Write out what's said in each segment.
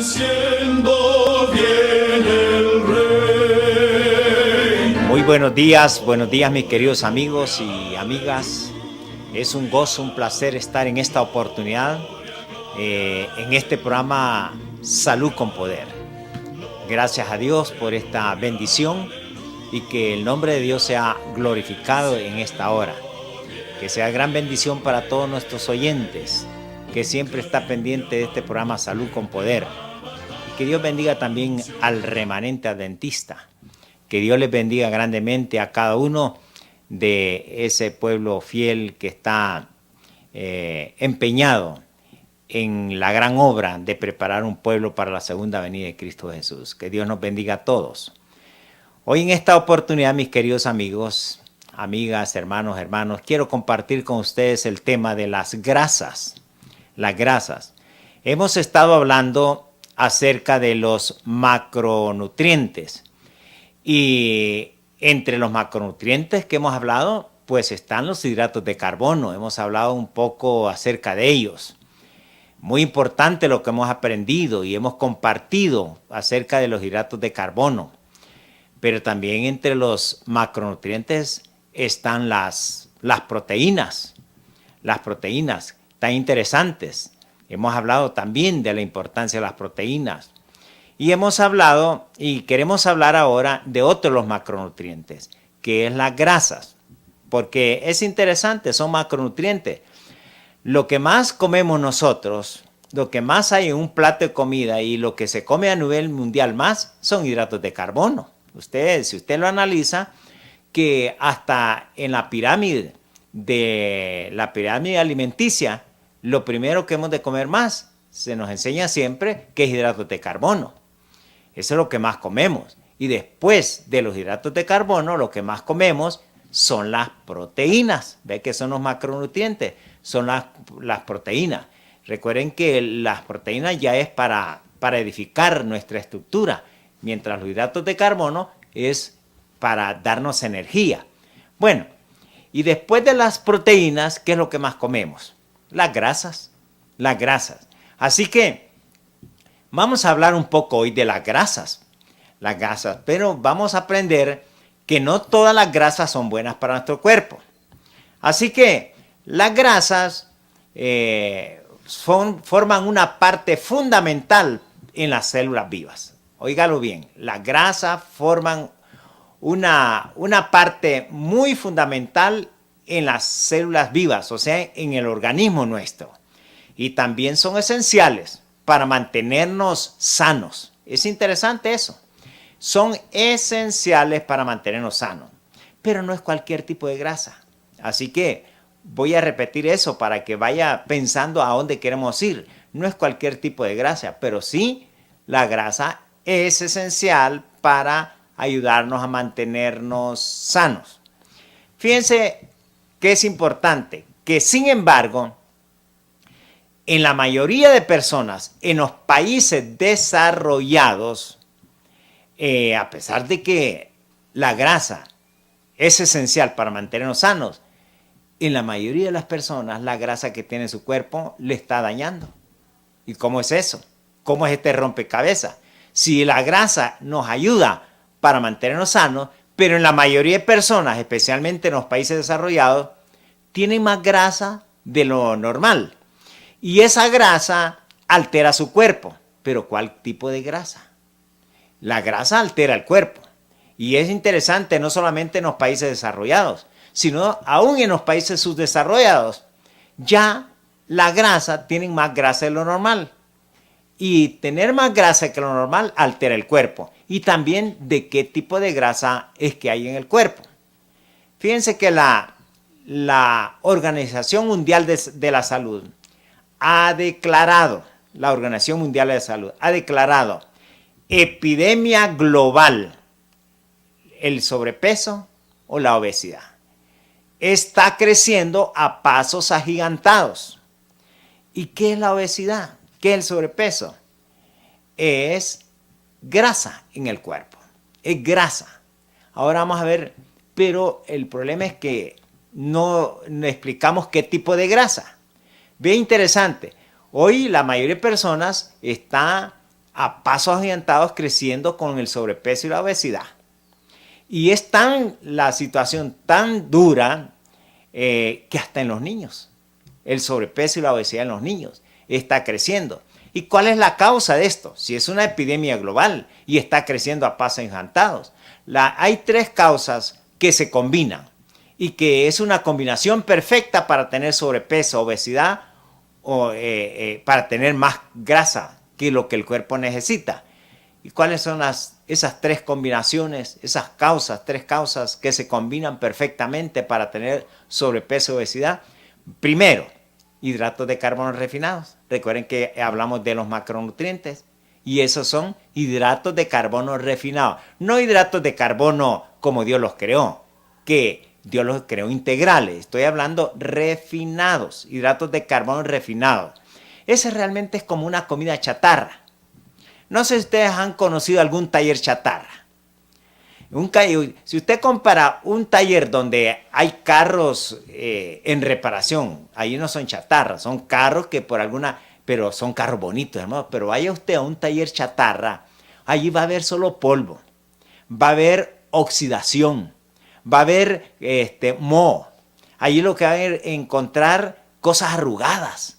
Siendo bien el Rey. Muy buenos días mis queridos amigos y amigas. Es un gozo, un placer estar en esta oportunidad, en este programa Salud con Poder. Gracias a Dios por esta bendición y que el nombre de Dios sea glorificado en esta hora. Que sea gran bendición para todos nuestros oyentes, que siempre está pendiente de este programa Salud con Poder. Que Dios bendiga también al remanente adventista. Que Dios les bendiga grandemente a cada uno de ese pueblo fiel que está empeñado en la gran obra de preparar un pueblo para la segunda venida de Cristo Jesús. Que Dios nos bendiga a todos. Hoy en esta oportunidad, mis queridos amigos, amigas, hermanos, quiero compartir con ustedes el tema de las grasas. Las grasas. Hemos estado hablando acerca de los macronutrientes. Y entre los macronutrientes que hemos hablado, pues están los hidratos de carbono. Hemos hablado un poco acerca de ellos. Muy importante lo que hemos aprendido y hemos compartido acerca de los hidratos de carbono. Pero también entre los macronutrientes están las proteínas. Las proteínas tan interesantes. Hemos hablado también de la importancia de las proteínas. Y hemos hablado, y queremos hablar ahora de otro de los macronutrientes, que es las grasas. Porque es interesante, son macronutrientes. Lo que más comemos nosotros, lo que más hay en un plato de comida y lo que se come a nivel mundial más, son hidratos de carbono. Si usted lo analiza, que hasta en la pirámide alimenticia, lo primero que hemos de comer más, se nos enseña siempre que es hidratos de carbono. Eso es lo que más comemos. Y después de los hidratos de carbono, lo que más comemos son las proteínas. ¿Ve que son los macronutrientes? Son las proteínas. Recuerden que las proteínas ya es para edificar nuestra estructura, mientras los hidratos de carbono es para darnos energía. Bueno, y después de las proteínas, ¿qué es lo que más comemos? Las grasas. Las grasas. Así que vamos a hablar un poco hoy de las grasas, pero vamos a aprender que no todas las grasas son buenas para nuestro cuerpo. Así que las grasas forman una parte fundamental en las células vivas. Óigalo bien, las grasas forman una parte muy fundamental en las células vivas, o sea, en el organismo nuestro. Y también son esenciales para mantenernos sanos. Es interesante eso. Son esenciales para mantenernos sanos. Pero no es cualquier tipo de grasa. Así que voy a repetir eso para que vaya pensando a dónde queremos ir. No es cualquier tipo de grasa, pero sí la grasa es esencial para ayudarnos a mantenernos sanos. Fíjense que es importante que, sin embargo, en la mayoría de personas en los países desarrollados, a pesar de que la grasa es esencial para mantenernos sanos, en la mayoría de las personas la grasa que tiene su cuerpo le está dañando. ¿Y cómo es eso? ¿Cómo es este rompecabezas? Si la grasa nos ayuda para mantenernos sanos, pero en la mayoría de personas, especialmente en los países desarrollados, tienen más grasa de lo normal. Y esa grasa altera su cuerpo. ¿Pero cuál tipo de grasa? La grasa altera el cuerpo. Y es interesante no solamente en los países desarrollados, sino aún en los países subdesarrollados. Ya la grasa tiene más grasa de lo normal. Y tener más grasa que lo normal altera el cuerpo. Y también de qué tipo de grasa es que hay en el cuerpo. Fíjense que la Organización Mundial de la Salud ha declarado, la Organización Mundial de la Salud ha declarado epidemia global el sobrepeso o la obesidad. Está creciendo a pasos agigantados. ¿Y qué es la obesidad? ¿Qué es el sobrepeso? Es grasa en el cuerpo. Es grasa. Ahora vamos a ver, pero el problema es que no explicamos qué tipo de grasa. Bien interesante. Hoy la mayoría de personas está a pasos agigantados creciendo con el sobrepeso y la obesidad. Y es la situación tan dura que hasta en los niños, el sobrepeso y la obesidad en los niños está creciendo. ¿Y cuál es la causa de esto? Si es una epidemia global y está creciendo a pasos agigantados. Hay tres causas que se combinan y que es una combinación perfecta para tener sobrepeso, obesidad o para tener más grasa que lo que el cuerpo necesita. ¿Y cuáles son esas tres combinaciones, tres causas que se combinan perfectamente para tener sobrepeso y obesidad? Primero, hidratos de carbono refinados. Recuerden que hablamos de los macronutrientes y esos son hidratos de carbono refinados. No hidratos de carbono como Dios los creó, que Dios los creó integrales. Estoy hablando refinados, hidratos de carbono refinados. Ese realmente es como una comida chatarra. No sé si ustedes han conocido algún taller chatarra. Si usted compara un taller donde hay carros en reparación, ahí no son chatarras, son carros que por alguna, pero son carros bonitos, hermano. Pero vaya usted a un taller chatarra, allí va a haber solo polvo, va a haber oxidación, va a haber moho. Allí lo que va a encontrar cosas arrugadas.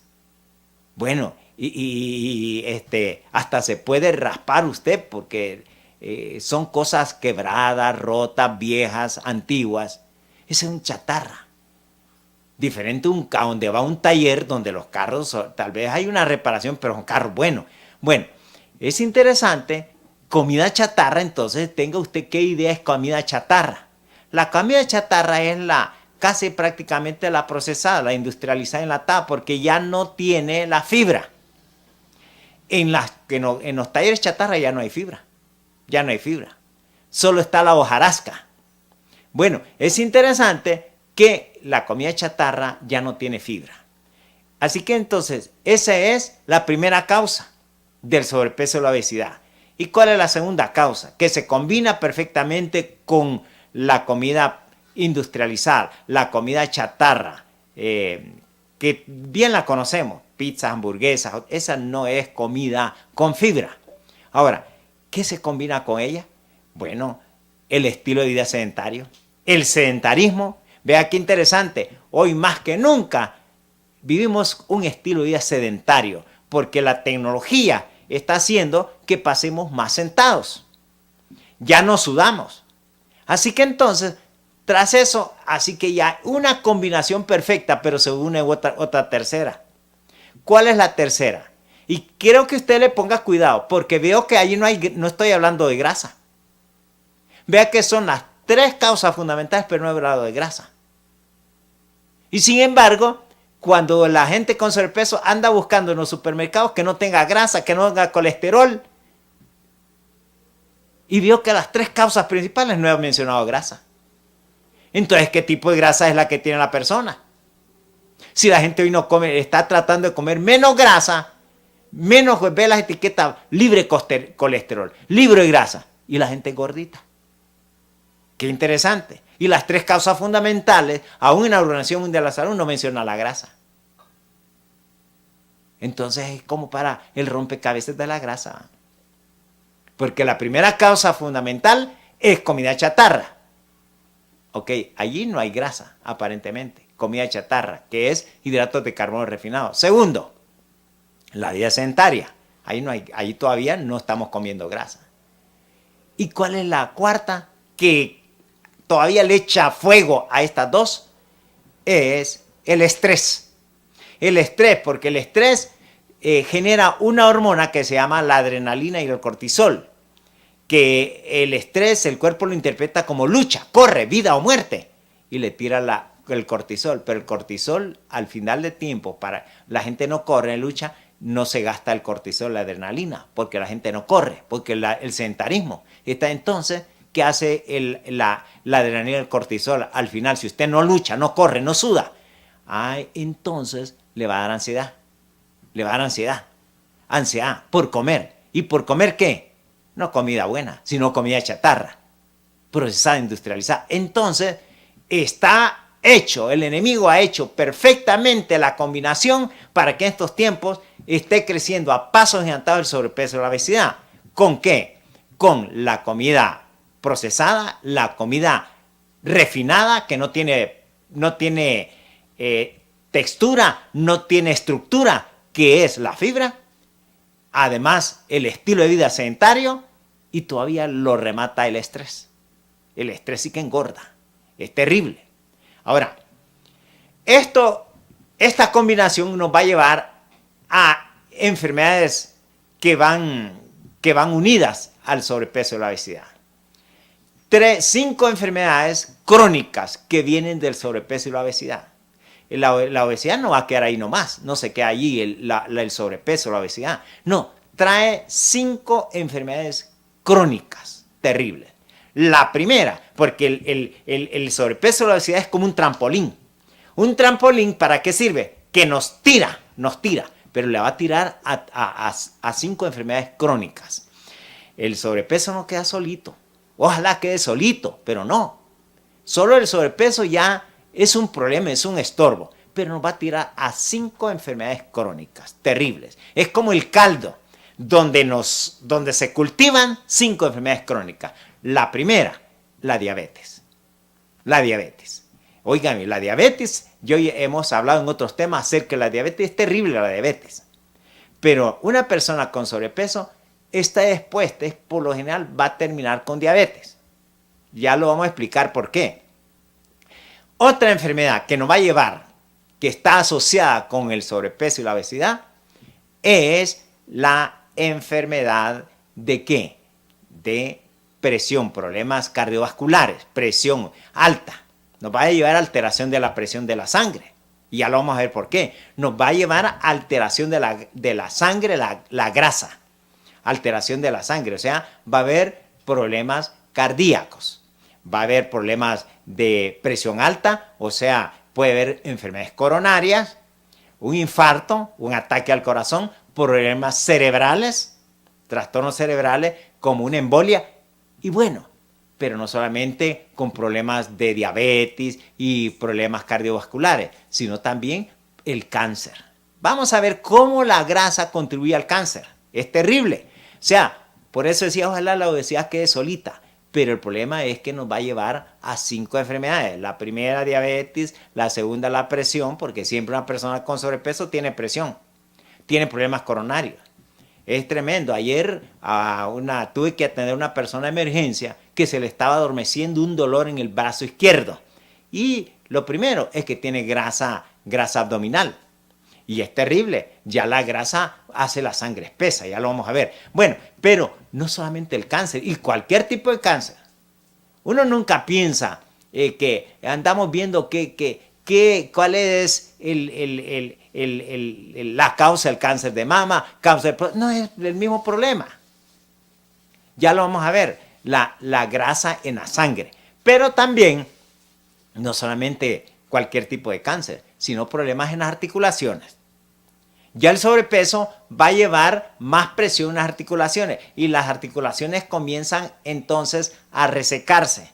Bueno, hasta se puede raspar usted porque son cosas quebradas, rotas, viejas, antiguas. Ese es un chatarra. Diferente a donde va un taller donde los carros, tal vez hay una reparación, pero son carros buenos. Bueno, es interesante. Comida chatarra, entonces tenga usted qué idea es comida chatarra. La comida chatarra es casi prácticamente la procesada, la industrializada, enlatada, porque ya no tiene la fibra. En los talleres chatarra ya no hay fibra. Ya no hay fibra. Solo está la hojarasca. Bueno, es interesante que la comida chatarra ya no tiene fibra. Así que entonces, esa es la primera causa del sobrepeso y la obesidad. ¿Y cuál es la segunda causa? Que se combina perfectamente con la comida industrializada, la comida chatarra, que bien la conocemos, pizzas, hamburguesas, esa no es comida con fibra. Ahora, ¿qué se combina con ella? Bueno, el estilo de vida sedentario, el sedentarismo. Vea qué interesante, hoy más que nunca vivimos un estilo de vida sedentario, porque la tecnología está haciendo que pasemos más sentados. Ya no sudamos. Así que entonces, tras eso, así que ya una combinación perfecta, pero se une otra tercera. ¿Cuál es la tercera? Y quiero que usted le ponga cuidado, porque veo que allí no estoy hablando de grasa. Vea que son las tres causas fundamentales, pero no he hablado de grasa. Y sin embargo, cuando la gente con sobrepeso anda buscando en los supermercados que no tenga grasa, que no tenga colesterol, y veo que las tres causas principales no he mencionado grasa. Entonces, ¿qué tipo de grasa es la que tiene la persona? Si la gente hoy no come, está tratando de comer menos grasa, menos, ve las etiquetas, libre colesterol, libre de grasa, y la gente es gordita. Qué interesante. Y las tres causas fundamentales, aún en la Organización Mundial de la Salud no menciona la grasa. Entonces es como para el rompecabezas de la grasa. Porque la primera causa fundamental es comida chatarra. Ok, allí no hay grasa, aparentemente. Comida chatarra, que es hidratos de carbono refinados. Segundo, la vida sedentaria. Ahí todavía no estamos comiendo grasa. ¿Y cuál es la cuarta? Que todavía le echa fuego a estas dos. Es el estrés. El estrés, porque el estrés genera una hormona que se llama la adrenalina y el cortisol. Que el estrés, el cuerpo lo interpreta como lucha, corre, vida o muerte. Y le tira el cortisol. Pero el cortisol, al final de tiempo, para la gente no corre en lucha, no se gasta el cortisol, la adrenalina, porque la gente no corre, porque el sedentarismo. Está entonces, ¿qué hace la adrenalina y el cortisol? Al final, si usted no lucha, no corre, no suda, entonces le va a dar ansiedad. Le va a dar ansiedad. Ansiedad por comer. ¿Y por comer qué? No comida buena, sino comida chatarra, procesada, industrializada. Entonces, está hecho, el enemigo ha hecho perfectamente la combinación para que en estos tiempos esté creciendo a pasos gigantados el sobrepeso y la obesidad. ¿Con qué? Con la comida procesada, la comida refinada que no tiene textura, no tiene estructura, que es la fibra. Además, el estilo de vida sedentario y todavía lo remata el estrés. El estrés sí que engorda. Es terrible. Ahora, esta combinación nos va a llevar a enfermedades que van unidas al sobrepeso y la obesidad. 5 enfermedades crónicas que vienen del sobrepeso y la obesidad. La obesidad no va a quedar ahí nomás, no se queda allí el sobrepeso, la obesidad. No, trae 5 enfermedades crónicas terribles. La primera, porque el sobrepeso y la obesidad es como un trampolín. ¿Un trampolín para qué sirve? Que nos tira, pero le va a tirar a 5 enfermedades crónicas. El sobrepeso no queda solito. Ojalá quede solito, pero no. Solo el sobrepeso ya es un problema, es un estorbo, pero nos va a tirar a 5 enfermedades crónicas terribles. Es como el caldo, donde se cultivan 5 enfermedades crónicas. La primera, la diabetes. La diabetes. Óigame, la diabetes, hemos hablado en otros temas acerca de la diabetes, es terrible la diabetes. Pero una persona con sobrepeso está expuesta, por lo general va a terminar con diabetes. Ya lo vamos a explicar por qué. Otra enfermedad que nos va a llevar, que está asociada con el sobrepeso y la obesidad, es la enfermedad ¿de qué? De presión, problemas cardiovasculares, presión alta. Nos va a llevar a alteración de la presión de la sangre. Y ya lo vamos a ver por qué. Nos va a llevar a alteración de la sangre, la grasa. Alteración de la sangre, o sea, va a haber problemas cardíacos. Va a haber problemas de presión alta, o sea, puede haber enfermedades coronarias, un infarto, un ataque al corazón, problemas cerebrales, trastornos cerebrales como una embolia. Y bueno, pero no solamente con problemas de diabetes y problemas cardiovasculares, sino también el cáncer. Vamos a ver cómo la grasa contribuye al cáncer. Es terrible. O sea, por eso decía, ojalá la obesidad quede solita. Pero el problema es que nos va a llevar a 5 enfermedades. La primera, diabetes. La segunda, la presión, porque siempre una persona con sobrepeso tiene presión. Tiene problemas coronarios. Es tremendo. Ayer tuve que atender a una persona de emergencia que se le estaba adormeciendo un dolor en el brazo izquierdo. Y lo primero es que tiene grasa abdominal. Y es terrible. Ya la grasa hace la sangre espesa. Ya lo vamos a ver. Bueno, pero no solamente el cáncer. Y cualquier tipo de cáncer. Uno nunca piensa que andamos viendo cuál es la causa del cáncer de mama. No es el mismo problema. Ya lo vamos a ver. La grasa en la sangre. Pero también, no solamente cualquier tipo de cáncer, sino problemas en las articulaciones. Ya el sobrepeso va a llevar más presión en las articulaciones y las articulaciones comienzan entonces a resecarse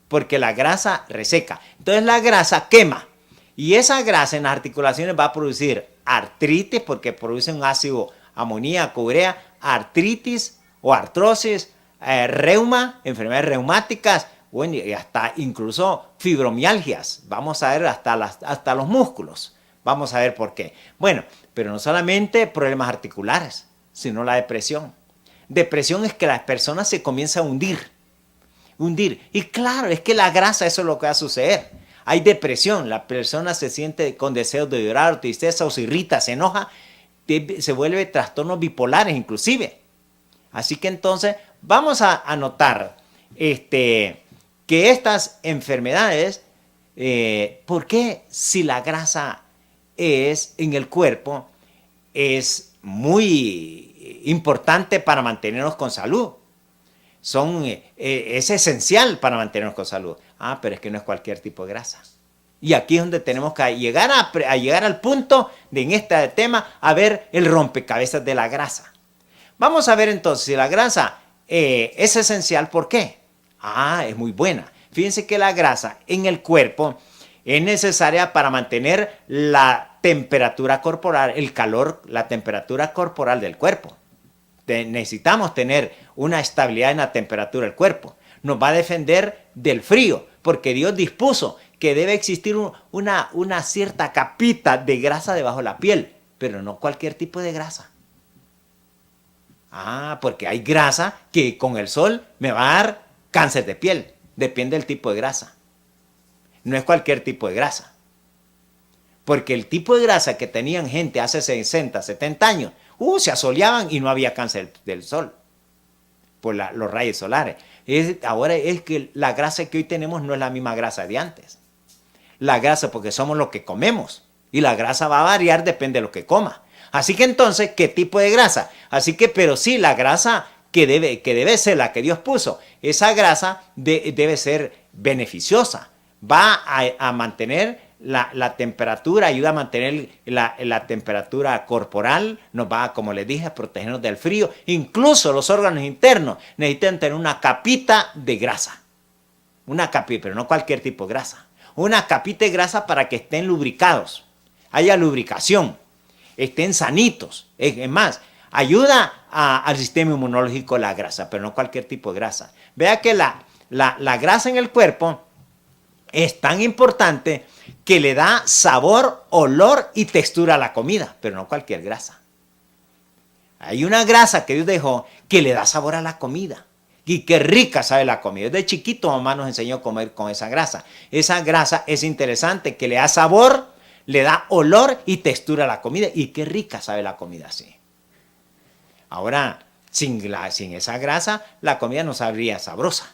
porque la grasa reseca. Entonces la grasa quema y esa grasa en las articulaciones va a producir artritis porque produce un ácido amoníaco, urea, artritis o artrosis, reuma, enfermedades reumáticas, bueno, y hasta incluso fibromialgias. Vamos a ver hasta los músculos. Vamos a ver por qué. Bueno, pero no solamente problemas articulares, sino la depresión. Depresión es que las personas se comienzan a hundir. Y claro, es que la grasa, eso es lo que va a suceder. Hay depresión, la persona se siente con deseos de llorar, tristeza o se irrita, se enoja, se vuelve trastornos bipolares inclusive. Así que entonces vamos a notar que estas enfermedades, ¿por qué si la grasa es en el cuerpo es muy importante para mantenernos con salud? Es esencial para mantenernos con salud. Pero es que no es cualquier tipo de grasa. Y aquí es donde tenemos que llegar al punto en este tema a ver el rompecabezas de la grasa. Vamos a ver entonces si la grasa es esencial. ¿Por qué? Es muy buena. Fíjense que la grasa en el cuerpo es necesaria para mantener la temperatura corporal, el calor, la temperatura corporal del cuerpo. Necesitamos tener una estabilidad en la temperatura del cuerpo. Nos va a defender del frío, porque Dios dispuso que debe existir una cierta capita de grasa debajo de la piel, pero no cualquier tipo de grasa. Porque hay grasa que con el sol me va a dar cáncer de piel. Depende del tipo de grasa. No es cualquier tipo de grasa. Porque el tipo de grasa que tenían gente hace 60, 70 años, se asoleaban y no había cáncer del sol por los rayos solares. Ahora es que la grasa que hoy tenemos no es la misma grasa de antes. La grasa, porque somos lo que comemos, y la grasa va a variar, depende de lo que coma. Así que entonces, ¿qué tipo de grasa? Así que, pero sí, la grasa que debe ser la que Dios puso, esa grasa debe ser beneficiosa. Va a mantener la temperatura, ayuda a mantener la temperatura corporal, nos va, como les dije, a protegernos del frío. Incluso los órganos internos necesitan tener una capita de grasa. Una capita, pero no cualquier tipo de grasa. Una capita de grasa para que estén lubricados, haya lubricación, estén sanitos. Es más, ayuda al sistema inmunológico la grasa, pero no cualquier tipo de grasa. Vea que la grasa en el cuerpo es tan importante que le da sabor, olor y textura a la comida, pero no cualquier grasa. Hay una grasa que Dios dejó que le da sabor a la comida. Y qué rica sabe la comida. Desde chiquito mamá nos enseñó a comer con esa grasa. Esa grasa es interesante, que le da sabor, le da olor y textura a la comida. Y qué rica sabe la comida así. Ahora, sin esa grasa, la comida no sabría sabrosa.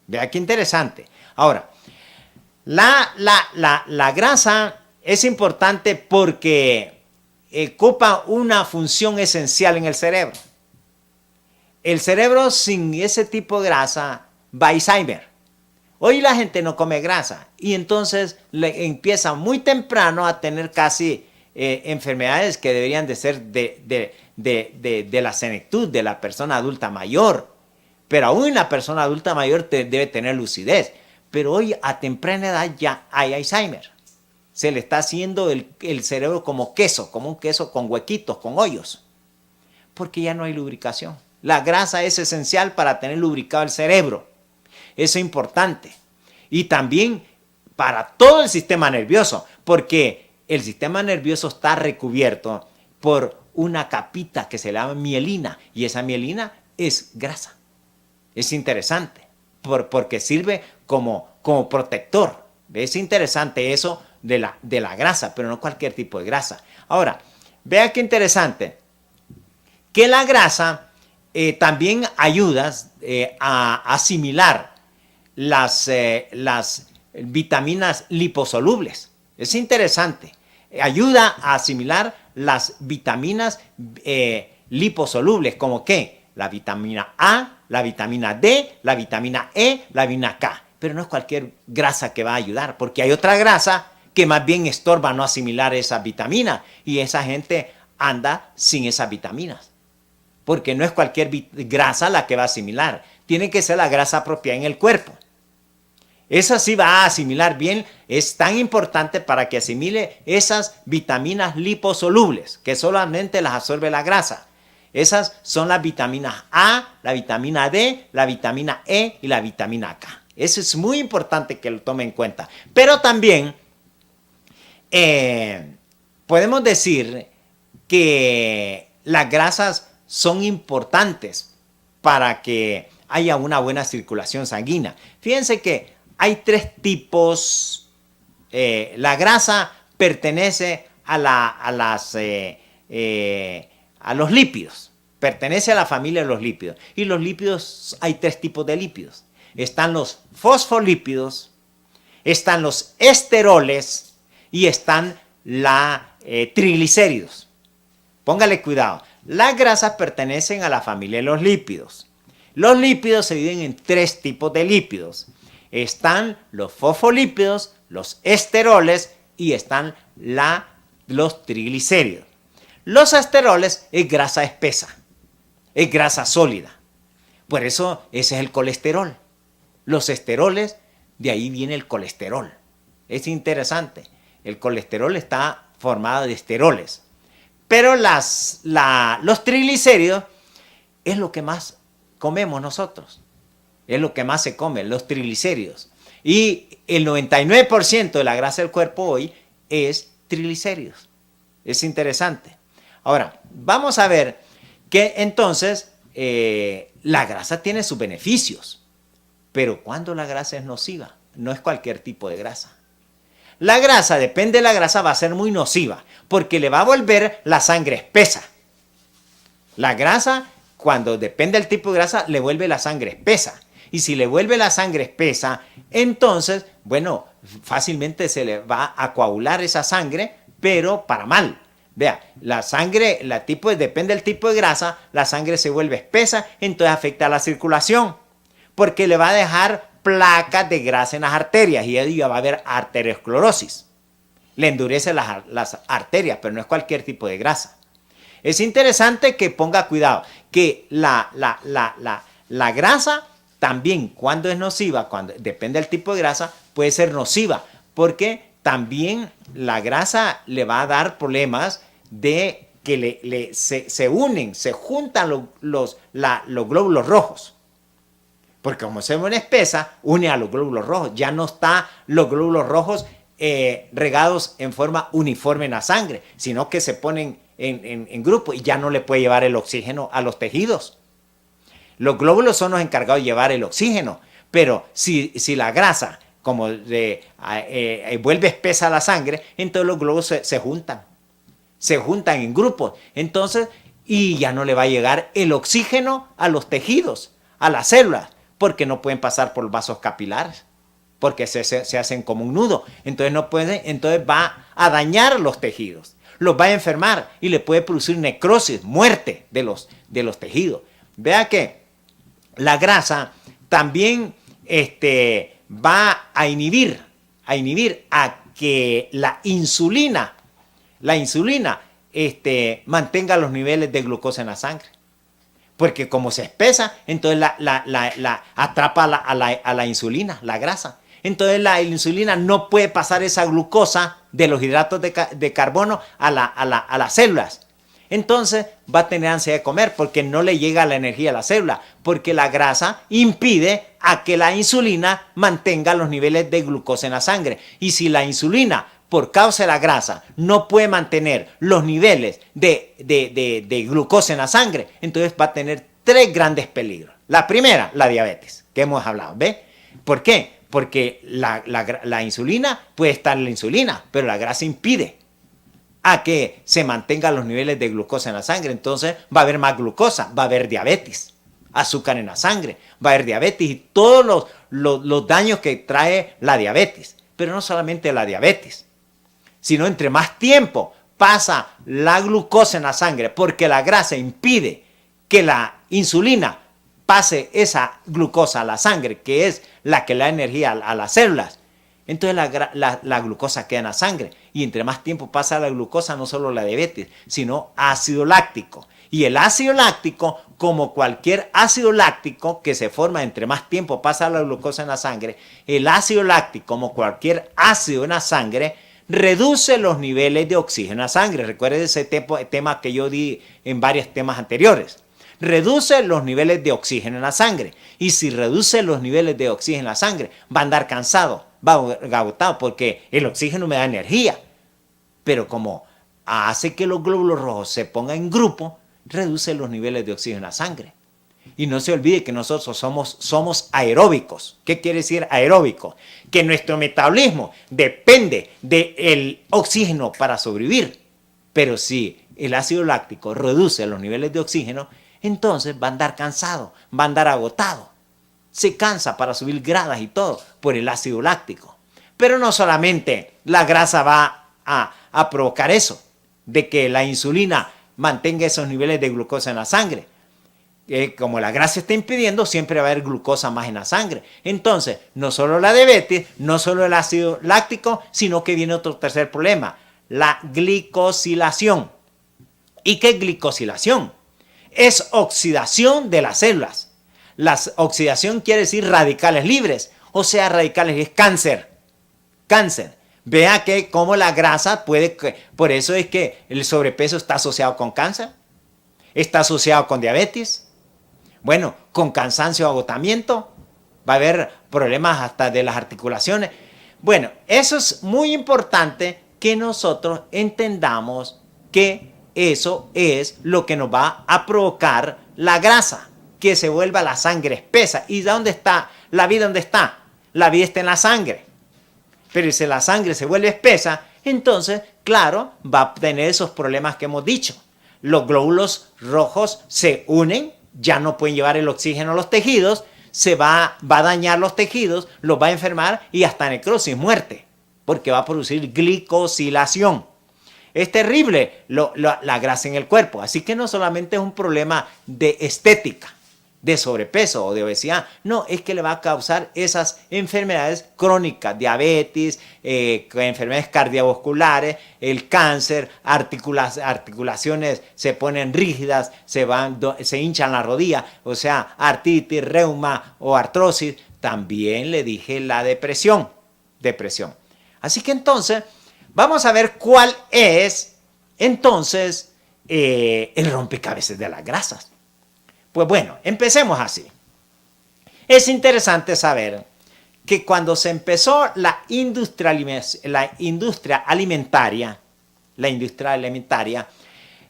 Vea qué interesante. Ahora, la grasa es importante porque ocupa una función esencial en el cerebro. El cerebro sin ese tipo de grasa va a Alzheimer. Hoy la gente no come grasa y entonces empieza muy temprano a tener casi enfermedades que deberían de ser de la senectud, de la persona adulta mayor. Pero aún la persona adulta mayor debe tener lucidez. Pero hoy a temprana edad ya hay Alzheimer. Se le está haciendo el cerebro como un queso con huequitos, con hoyos. Porque ya no hay lubricación. La grasa es esencial para tener lubricado el cerebro. Eso es importante. Y también para todo el sistema nervioso, porque el sistema nervioso está recubierto por una capita que se llama mielina, y esa mielina es grasa. Es interesante, porque sirve como protector. Es interesante eso de la grasa, pero no cualquier tipo de grasa. Ahora, vea qué interesante, que la grasa también ayuda a asimilar las vitaminas liposolubles. Es interesante. Ayuda a asimilar las vitaminas liposolubles, como ¿qué? La vitamina A, la vitamina D, la vitamina E, la vitamina K. Pero no es cualquier grasa que va a ayudar, porque hay otra grasa que más bien estorba no asimilar esas vitaminas, y esa gente anda sin esas vitaminas. Porque no es cualquier grasa la que va a asimilar. Tiene que ser la grasa propia en el cuerpo. Esa sí va a asimilar bien. Es tan importante para que asimile esas vitaminas liposolubles, que solamente las absorbe la grasa. Esas son las vitaminas A, la vitamina D, la vitamina E y la vitamina K. Eso es muy importante que lo tome en cuenta. Pero también podemos decir que las grasas son importantes para que haya una buena circulación sanguínea. Fíjense que hay tres tipos. La grasa pertenece a los lípidos. Pertenece a la familia de los lípidos. Y los lípidos, hay tres tipos de lípidos. Están los fosfolípidos, están los esteroles y están los triglicéridos. Póngale cuidado. Las grasas pertenecen a la familia de los lípidos. Los lípidos se dividen en tres tipos de lípidos. Están los fosfolípidos, los esteroles y están los triglicéridos. Los esteroles es grasa espesa, es grasa sólida. Por eso ese es el colesterol. Los esteroles, de ahí viene el colesterol. Es interesante. El colesterol está formada de esteroles. Pero los triglicéridos es lo que más comemos nosotros. Es lo que más se come, los triglicéridos. Y el 99% de la grasa del cuerpo hoy es triglicéridos. Es interesante. Ahora, vamos a ver que entonces la grasa tiene sus beneficios. Pero ¿cuándo la grasa es nociva? No es cualquier tipo de grasa. La grasa, depende de la grasa, va a ser muy nociva porque le va a volver la sangre espesa. La grasa, cuando depende del tipo de grasa, le vuelve la sangre espesa. Y si le vuelve la sangre espesa, entonces, bueno, fácilmente se le va a coagular esa sangre, pero para mal. Vea, la sangre, depende del tipo de grasa, la sangre se vuelve espesa, entonces afecta a la circulación, porque le va a dejar placas de grasa en las arterias y ahí va a haber arteriosclerosis. Le endurece las arterias, pero no es cualquier tipo de grasa. Es interesante que ponga cuidado, que la grasa también, cuando es nociva, depende del tipo de grasa, puede ser nociva, porque también la grasa le va a dar problemas de que se juntan los glóbulos rojos. Porque como se vuelve espesa, une a los glóbulos rojos. Ya no están los glóbulos rojos regados en forma uniforme en la sangre, sino que se ponen en grupo y ya no le puede llevar el oxígeno a los tejidos. Los glóbulos son los encargados de llevar el oxígeno, pero si la grasa como vuelve espesa la sangre, entonces los glóbulos se juntan en grupos, entonces, y ya no le va a llegar el oxígeno a los tejidos, a las células, porque no pueden pasar por vasos capilares, porque se hacen como un nudo, entonces no pueden, entonces va a dañar los tejidos, los va a enfermar y le puede producir necrosis, muerte de los tejidos. Vea que la grasa también va a inhibir a que la insulina mantenga los niveles de glucosa en la sangre. Porque como se espesa, entonces atrapa a la insulina, la grasa. Entonces la insulina no puede pasar esa glucosa de los hidratos de carbono a las células. Entonces va a tener ansiedad de comer porque no le llega la energía a la célula, porque la grasa impide a que la insulina mantenga los niveles de glucosa en la sangre. Y si la insulina, por causa de la grasa, no puede mantener los niveles de glucosa en la sangre, entonces va a tener 3 grandes peligros. La primera, la diabetes, que hemos hablado, ¿ve? ¿Por qué? Porque la insulina, puede estar en la insulina, pero la grasa impide a que se mantengan los niveles de glucosa en la sangre. Entonces va a haber más glucosa, va a haber diabetes, azúcar en la sangre, va a haber diabetes y todos los daños que trae la diabetes. Pero no solamente la diabetes, sino entre más tiempo pasa la glucosa en la sangre, porque la grasa impide que la insulina pase esa glucosa a la sangre, que es la que le da energía a las células. Entonces la glucosa queda en la sangre y entre más tiempo pasa la glucosa, no solo la diabetes, sino ácido láctico. Y el ácido láctico, como cualquier ácido láctico que se forma entre más tiempo pasa la glucosa en la sangre, el ácido láctico, como cualquier ácido en la sangre, reduce los niveles de oxígeno en la sangre. Recuerden ese tema que yo di en varios temas anteriores. Reduce los niveles de oxígeno en la sangre. Y si reduce los niveles de oxígeno en la sangre, va a andar cansado, va agotado, porque el oxígeno me da energía. Pero como hace que los glóbulos rojos se pongan en grupo, reduce los niveles de oxígeno en la sangre. Y no se olvide que nosotros somos aeróbicos. ¿Qué quiere decir aeróbico? Que nuestro metabolismo depende del oxígeno para sobrevivir. Pero si el ácido láctico reduce los niveles de oxígeno, entonces va a andar cansado, va a andar agotado. Se cansa para subir gradas y todo por el ácido láctico. Pero no solamente la grasa va a provocar eso, de que la insulina mantenga esos niveles de glucosa en la sangre. Como la grasa está impidiendo, siempre va a haber glucosa más en la sangre. Entonces, no solo la diabetes, no solo el ácido láctico, sino que viene otro tercer problema, la glicosilación. ¿Y qué es glicosilación? Es oxidación de las células. La oxidación quiere decir radicales libres, o sea, radicales es cáncer. Cáncer. Vea que como la grasa puede, por eso es que el sobrepeso está asociado con cáncer, está asociado con diabetes, bueno, con cansancio, agotamiento, va a haber problemas hasta de las articulaciones. Bueno, eso es muy importante que nosotros entendamos que eso es lo que nos va a provocar la grasa, que se vuelva la sangre espesa. ¿Y dónde está la vida? ¿Dónde está? La vida está en la sangre. Pero si la sangre se vuelve espesa, entonces, claro, va a tener esos problemas que hemos dicho. Los glóbulos rojos se unen, ya no pueden llevar el oxígeno a los tejidos, va a dañar los tejidos, los va a enfermar y hasta necrosis, muerte, porque va a producir glicosilación. Es terrible la grasa en el cuerpo, así que no solamente es un problema de estética, de sobrepeso o de obesidad, no, es que le va a causar esas enfermedades crónicas, diabetes, enfermedades cardiovasculares, el cáncer, articulaciones se ponen rígidas, se hinchan las rodillas, o sea, artritis, reuma o artrosis. También le dije la depresión. Así que entonces, vamos a ver cuál es entonces el rompecabezas de las grasas. Pues bueno, empecemos así. Es interesante saber que cuando se empezó la industria alimentaria,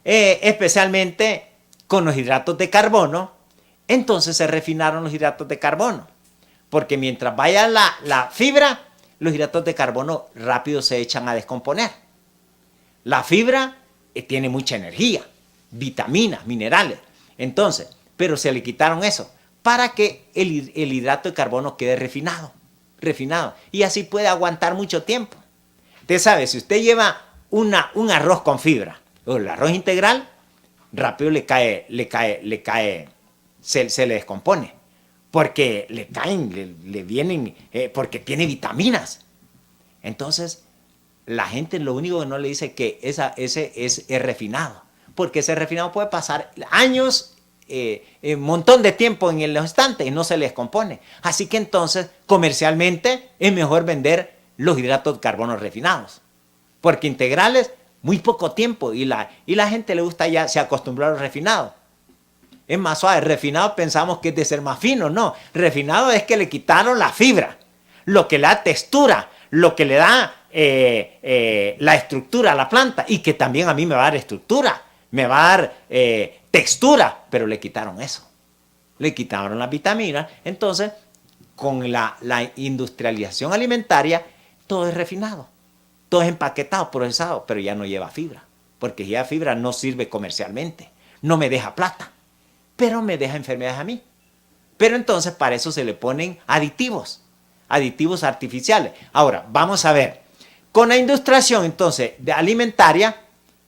especialmente con los hidratos de carbono, entonces se refinaron los hidratos de carbono. Porque mientras vaya la fibra, los hidratos de carbono rápido se echan a descomponer. La fibra tiene mucha energía, vitaminas, minerales. Entonces, pero se le quitaron eso para que el hidrato de carbono quede refinado. Y así puede aguantar mucho tiempo. Usted sabe, si usted lleva un arroz con fibra, o el arroz integral, rápido se le descompone. Porque le caen, le vienen, porque tiene vitaminas. Entonces, la gente lo único que no le dice que ese es refinado. Porque ese refinado puede pasar años, un montón de tiempo en el estante y no se le descompone. Así que entonces, comercialmente, es mejor vender los hidratos de carbono refinados. Porque integrales, muy poco tiempo. Y la gente le gusta ya, se acostumbró a los refinados. Es más suave. Refinado pensamos que es de ser más fino. No, refinado es que le quitaron la fibra, lo que le da textura, lo que le da la estructura a la planta y que también a mí me va a dar estructura, me va a dar textura, pero le quitaron eso. Le quitaron las vitaminas. Entonces, con la industrialización alimentaria, todo es refinado, todo es empaquetado, procesado, pero ya no lleva fibra, porque ya fibra no sirve comercialmente, no me deja plata, pero me deja enfermedades a mí. Pero entonces para eso se le ponen aditivos artificiales. Ahora, vamos a ver, con la industrialización entonces de alimentaria,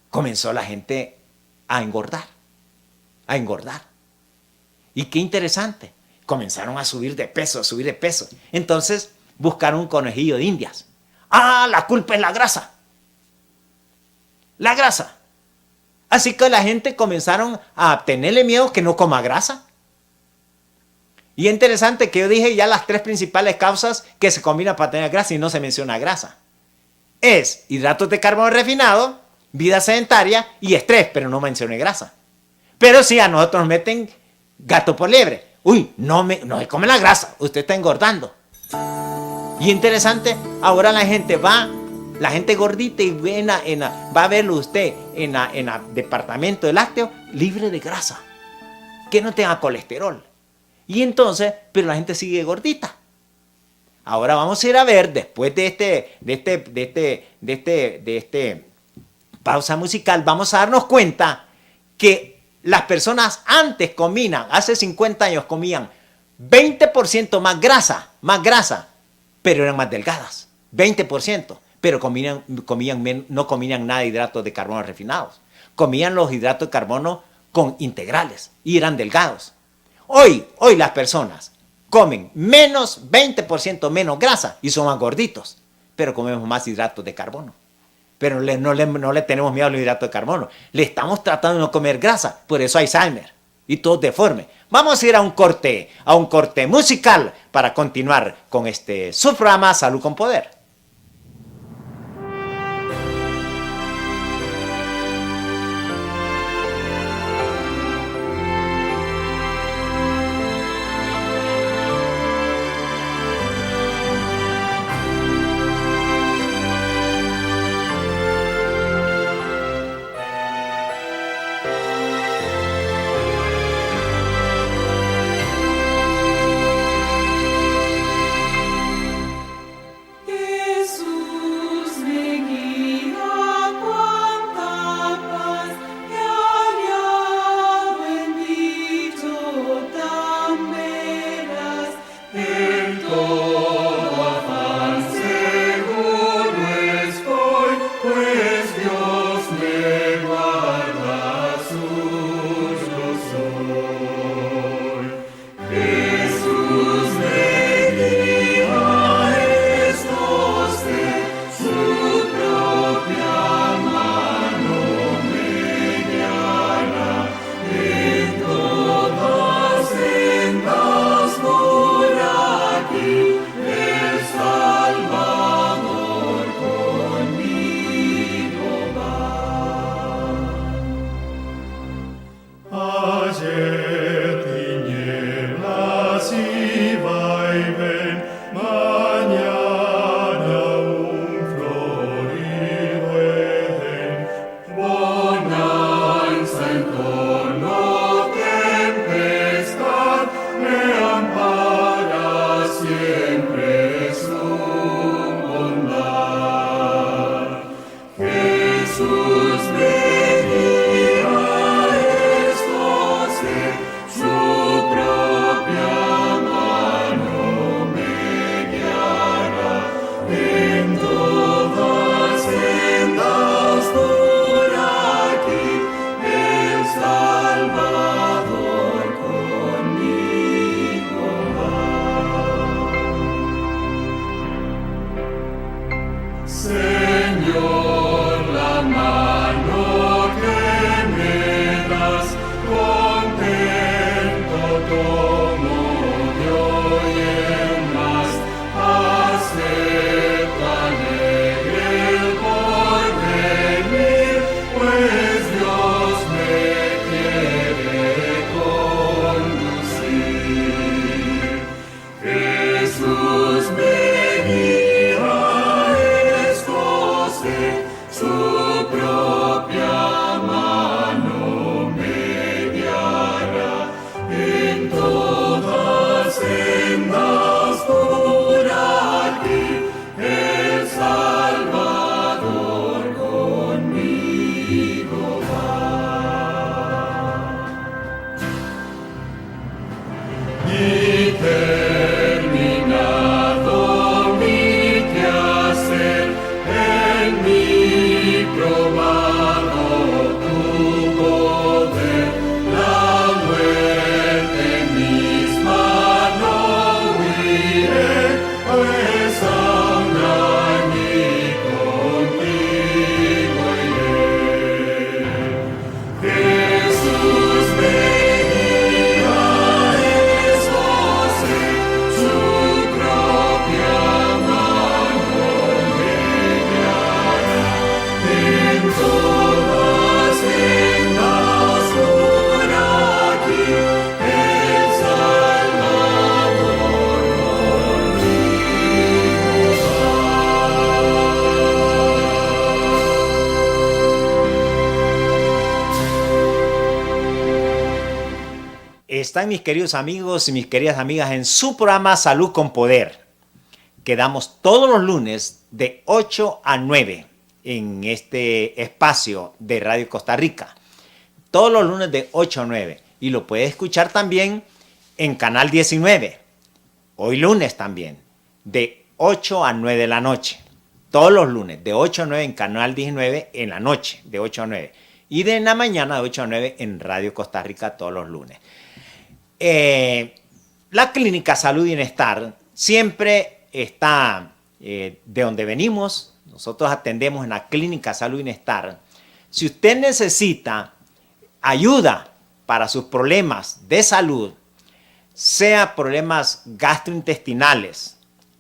comenzó la gente a engordar. Y qué interesante, comenzaron a subir de peso. Entonces buscaron un conejillo de indias. Ah, la culpa es la grasa. Así que la gente comenzaron a tenerle miedo que no coma grasa. Y es interesante que yo dije ya las 3 principales causas que se combinan para tener grasa y no se menciona grasa. Es hidratos de carbono refinado, vida sedentaria y estrés, pero no mencioné grasa. Pero sí, a nosotros nos meten gato por liebre. Uy, no se come la grasa, usted está engordando. Y interesante, ahora la gente gordita y va a verlo usted en el departamento de lácteos libre de grasa, que no tenga colesterol. Y entonces, pero la gente sigue gordita. Ahora vamos a ir a ver, después de este pausa musical, vamos a darnos cuenta que las personas antes hace 50 años comían 20% más grasa, pero eran más delgadas, 20%, pero no comían nada de hidratos de carbono refinados. Comían los hidratos de carbono con integrales y eran delgados. Hoy las personas comen menos 20% menos grasa y son más gorditos, pero comemos más hidratos de carbono. Pero no le tenemos miedo a los hidratos de carbono. Le estamos tratando de no comer grasa, por eso Alzheimer y todo deforme. Vamos a ir a un corte musical para continuar con este su programa Salud con Poder. están mis queridos amigos y mis queridas amigas en su programa Salud con Poder, que damos todos los lunes de 8 a 9 en este espacio de Radio Costa Rica. Todos los lunes de 8 a 9. Y lo puedes escuchar también en Canal 19. Hoy lunes también, de 8 a 9 de la noche. Todos los lunes, de 8 a 9 en Canal 19 en la noche, de 8 a 9. Y de la mañana, de 8 a 9 en Radio Costa Rica todos los lunes. La Clínica Salud y Bienestar siempre está de donde venimos. Nosotros atendemos en la Clínica Salud y Bienestar. Si usted necesita ayuda para sus problemas de salud, sea problemas gastrointestinales,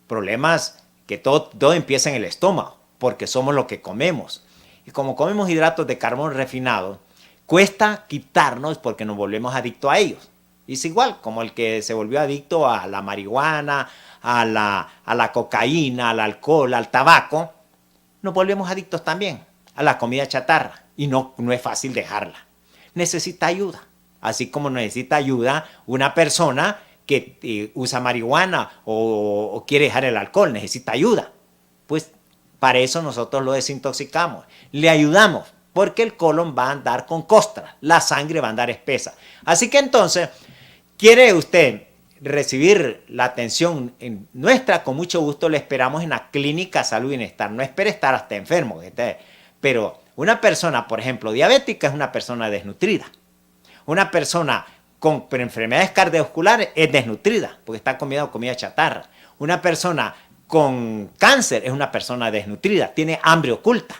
problemas que todo empieza en el estómago, porque somos lo que comemos. Y como comemos hidratos de carbono refinados, cuesta quitarnos porque nos volvemos adictos a ellos. Y es igual como el que se volvió adicto a la marihuana, a la cocaína, al alcohol, al tabaco, nos volvemos adictos también a la comida chatarra. Y no es fácil dejarla. Necesita ayuda. Así como necesita ayuda una persona que usa marihuana o quiere dejar el alcohol, necesita ayuda. Pues para eso nosotros lo desintoxicamos. Le ayudamos porque el colon va a andar con costra, la sangre va a andar espesa. Así que entonces, ¿quiere usted recibir la atención en nuestra? Con mucho gusto le esperamos en la Clínica Salud y Bienestar. No espere estar hasta enfermo. Pero una persona, por ejemplo, diabética es una persona desnutrida. Una persona con enfermedades cardiovasculares es desnutrida porque está comiendo comida chatarra. Una persona con cáncer es una persona desnutrida, tiene hambre oculta.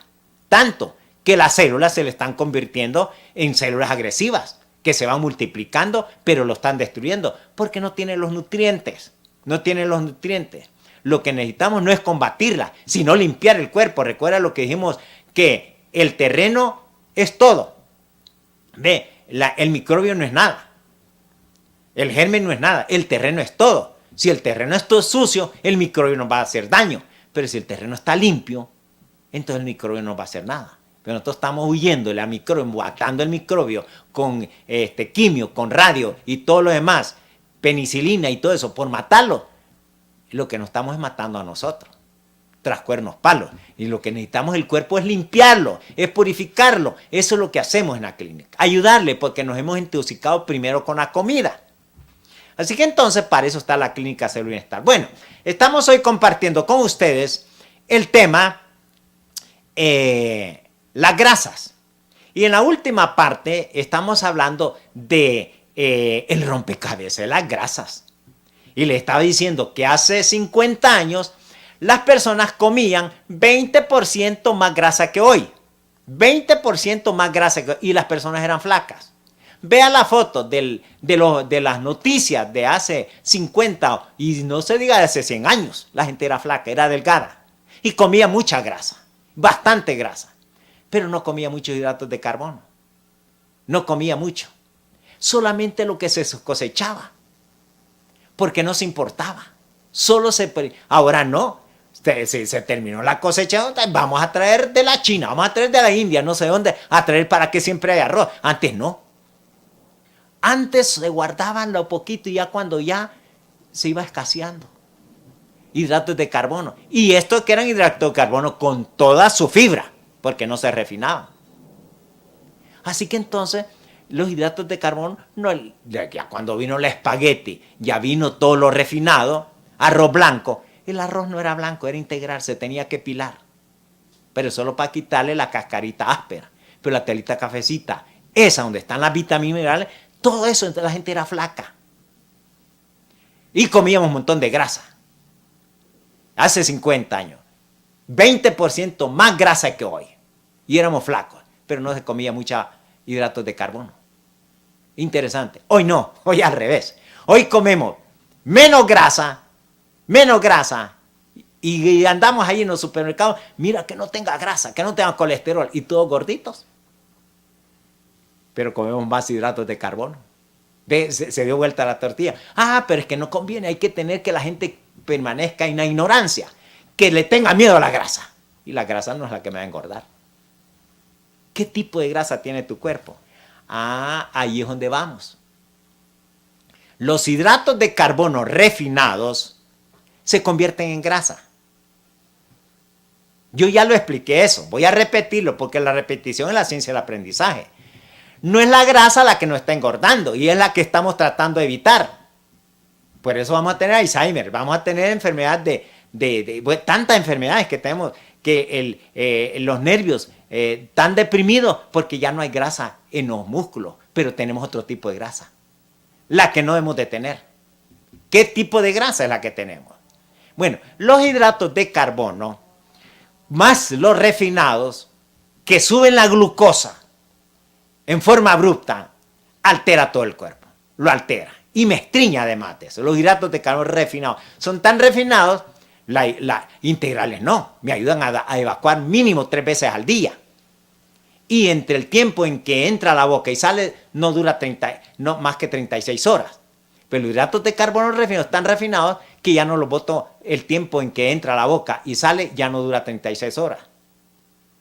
Tanto que las células se le están convirtiendo en células agresivas, que se van multiplicando, pero lo están destruyendo porque no tienen los nutrientes. No tienen los nutrientes. Lo que necesitamos no es combatirla, sino limpiar el cuerpo. Recuerda lo que dijimos, que el terreno es todo. Ve, el microbio no es nada. El germen no es nada. El terreno es todo. Si el terreno es todo sucio, el microbio no va a hacer daño. Pero si el terreno está limpio, entonces el microbio no va a hacer nada. Pero nosotros estamos huyéndole al microbio, matando el microbio con quimio, con radio y todo lo demás, penicilina y todo eso, por matarlo. Lo que nos estamos es matando a nosotros, tras cuernos palos. Y lo que necesitamos el cuerpo es limpiarlo, es purificarlo. Eso es lo que hacemos en la clínica. Ayudarle, porque nos hemos intoxicado primero con la comida. Así que entonces para eso está la Clínica Salud y Bienestar. Bueno, estamos hoy compartiendo con ustedes el tema las grasas. Y en la última parte estamos hablando de el rompecabezas de las grasas. Y le estaba diciendo que hace 50 años las personas comían 20% más grasa que hoy. 20% más grasa que hoy. Y las personas eran flacas. Vea la foto de las noticias de hace 50 y no se diga de hace 100 años. La gente era flaca, era delgada. Y comía mucha grasa. Bastante grasa. Pero no comía muchos hidratos de carbono. No comía mucho. Solamente lo que se cosechaba. Porque no se importaba. Ahora no. Se terminó la cosecha. Vamos a traer de la China. Vamos a traer de la India. No sé dónde. A traer para que siempre haya arroz. Antes no. Antes se guardaban lo poquito y ya cuando ya se iba escaseando. Hidratos de carbono. Y estos que eran hidratos de carbono con toda su fibra. Porque no se refinaban. Así que entonces los hidratos de carbono, no, ya cuando vino el espagueti, ya vino todo lo refinado, arroz blanco. El arroz no era blanco, era integral, se tenía que pilar. Pero solo para quitarle la cascarita áspera. Pero la telita cafecita, esa donde están las vitaminas minerales, todo eso, entonces la gente era flaca. Y comíamos un montón de grasa. Hace 50 años. 20% más grasa que hoy. Y éramos flacos, pero no se comía mucha hidratos de carbono. Interesante. Hoy no, hoy al revés. Hoy comemos menos grasa y andamos ahí en los supermercados, mira que no tenga grasa, que no tenga colesterol y todos gorditos. Pero comemos más hidratos de carbono. Se dio vuelta la tortilla. Pero es que no conviene, hay que tener que la gente permanezca en la ignorancia, que le tenga miedo a la grasa. Y la grasa no es la que me va a engordar. ¿Qué tipo de grasa tiene tu cuerpo? Ahí es donde vamos. los hidratos de carbono refinados se convierten en grasa. Yo ya lo expliqué eso, voy a repetirlo porque la repetición es la ciencia del aprendizaje. No es la grasa la que nos está engordando y es la que estamos tratando de evitar. Por eso vamos a tener Alzheimer, vamos a tener enfermedades tantas enfermedades que tenemos, que los nervios están deprimidos porque ya no hay grasa en los músculos, pero tenemos otro tipo de grasa, la que no debemos de tener. ¿Qué tipo de grasa es la que tenemos? Bueno, los hidratos de carbono, más los refinados, que suben la glucosa en forma abrupta, altera todo el cuerpo, lo altera. Y me estriña además de eso. Los hidratos de carbono refinados son tan refinados, integrales no, me ayudan a evacuar mínimo 3 veces al día. Y entre el tiempo en que entra a la boca y sale, no dura no más que 36 horas. Pero los hidratos de carbono refinados están refinados que ya no los boto el tiempo en que entra a la boca y sale, ya no dura 36 horas.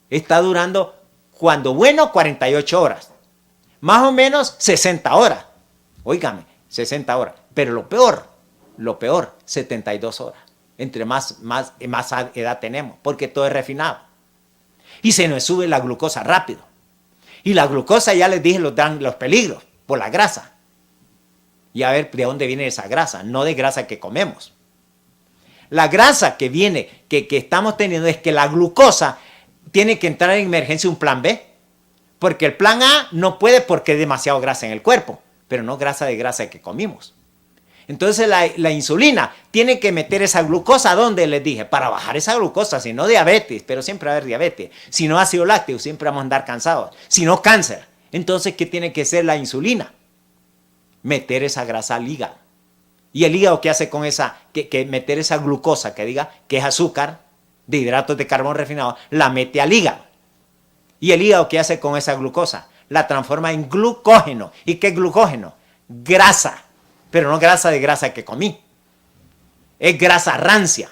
Está durando, cuando bueno, 48 horas. Más o menos 60 horas. Óigame, 60 horas. Pero lo peor, 72 horas. Entre más edad tenemos, porque todo es refinado. Y se nos sube la glucosa rápido. Y la glucosa, ya les dije, dan los peligros por la grasa. Y a ver de dónde viene esa grasa, no de grasa que comemos. La grasa que viene, que estamos teniendo, es que la glucosa tiene que entrar en emergencia un plan B. Porque el plan A no puede porque es demasiado grasa en el cuerpo, pero no grasa que comimos. Entonces la insulina tiene que meter esa glucosa, ¿dónde les dije? Para bajar esa glucosa, si no diabetes, pero siempre va a haber diabetes. Si no ácido lácteo, siempre vamos a andar cansados. Si no cáncer. Entonces, ¿qué tiene que hacer la insulina? Meter esa grasa al hígado. ¿Y el hígado qué hace con esa? Que meter esa glucosa, que diga que es azúcar, de hidratos de carbono refinado, la mete al hígado. ¿Y el hígado qué hace con esa glucosa? La transforma en glucógeno. ¿Y qué es glucógeno? Grasa. Pero no grasa que comí. Es grasa rancia.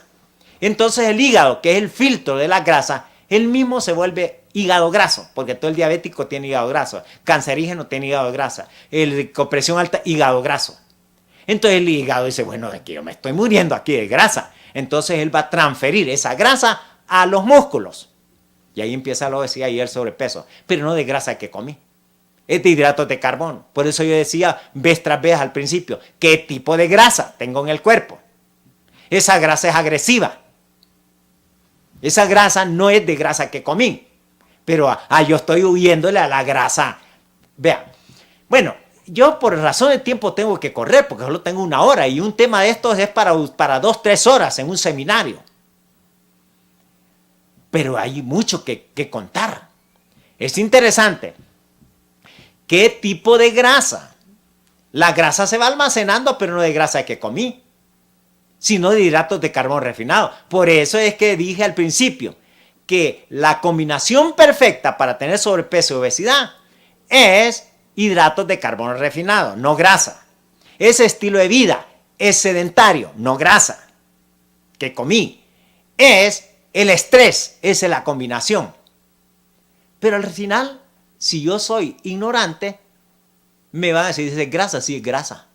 Entonces el hígado, que es el filtro de la grasa, él mismo se vuelve hígado graso, porque todo el diabético tiene hígado graso, cancerígeno tiene hígado grasa, el con presión alta, hígado graso. Entonces el hígado dice, bueno, de que yo me estoy muriendo aquí de grasa. Entonces él va a transferir esa grasa a los músculos. Y ahí empieza la obesidad y el sobrepeso, pero no de grasa que comí. Es de hidratos de carbono. Por eso yo decía vez tras vez al principio, ¿qué tipo de grasa tengo en el cuerpo? Esa grasa es agresiva. Esa grasa no es de grasa que comí, pero yo estoy huyéndole a la grasa. Vean, bueno, yo por razón de tiempo tengo que correr porque solo tengo 1 hora y un tema de estos es para 2, 3 horas en un seminario. Pero hay mucho que contar. Es interesante. ¿Qué tipo de grasa? La grasa se va almacenando, pero no de grasa que comí, sino de hidratos de carbono refinado. Por eso es que dije al principio que la combinación perfecta para tener sobrepeso y obesidad es hidratos de carbono refinado, no grasa. Ese estilo de vida es sedentario, no grasa que comí. Es el estrés, esa es la combinación. Pero al final, si yo soy ignorante, me van a decir, ¿es grasa? Sí, es grasa.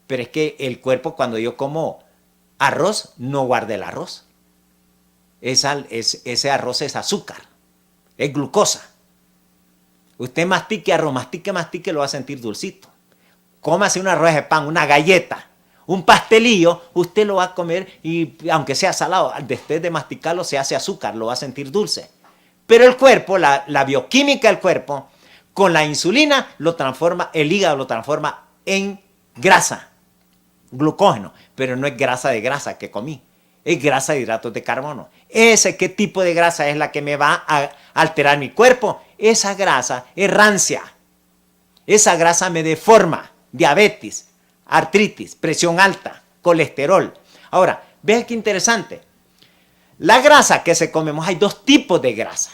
Pero es que el cuerpo, cuando yo como arroz, no guarda el arroz. Ese arroz es azúcar, es glucosa. Usted mastique arroz, mastique, lo va a sentir dulcito. Cómase un arroz de pan, una galleta, un pastelillo, usted lo va a comer y aunque sea salado, después de masticarlo se hace azúcar, lo va a sentir dulce. Pero el cuerpo, la bioquímica del cuerpo, con la insulina lo transforma, el hígado lo transforma en grasa, glucógeno, pero no es grasa de grasa que comí, es grasa de hidratos de carbono. ¿Qué tipo de grasa es la que me va a alterar mi cuerpo? Esa grasa es rancia, esa grasa me deforma, diabetes, artritis, presión alta, colesterol. Ahora, vean qué interesante. La grasa que se comemos, hay 2 tipos de grasa.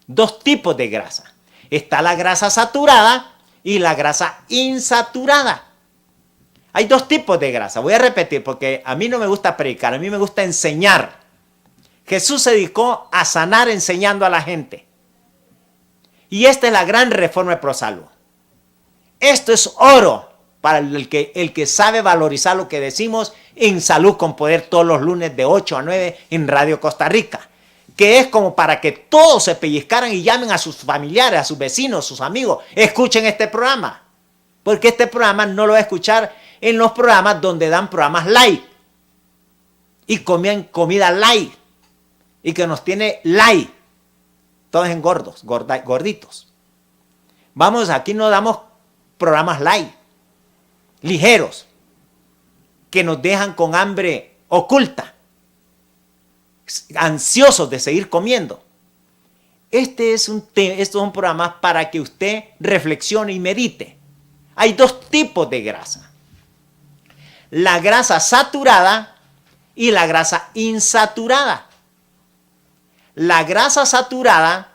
2 tipos de grasa. Está la grasa saturada y la grasa insaturada. Hay 2 tipos de grasa. Voy a repetir porque a mí no me gusta predicar, a mí me gusta enseñar. Jesús se dedicó a sanar enseñando a la gente. Y esta es la gran reforma de ProSalud. Esto es oro para el que sabe valorizar lo que decimos en Salud con Poder todos los lunes de 8 a 9 en Radio Costa Rica, que es como para que todos se pellizcaran y llamen a sus familiares, a sus vecinos, a sus amigos, escuchen este programa, porque este programa no lo va a escuchar en los programas donde dan programas light y comen comida light y que nos tiene light, todos en gorditos. Vamos, aquí no damos programas light, ligeros, que nos dejan con hambre oculta, ansiosos de seguir comiendo. Estos son programas para que usted reflexione y medite. Hay dos tipos de grasa: la grasa saturada y la grasa insaturada. La grasa saturada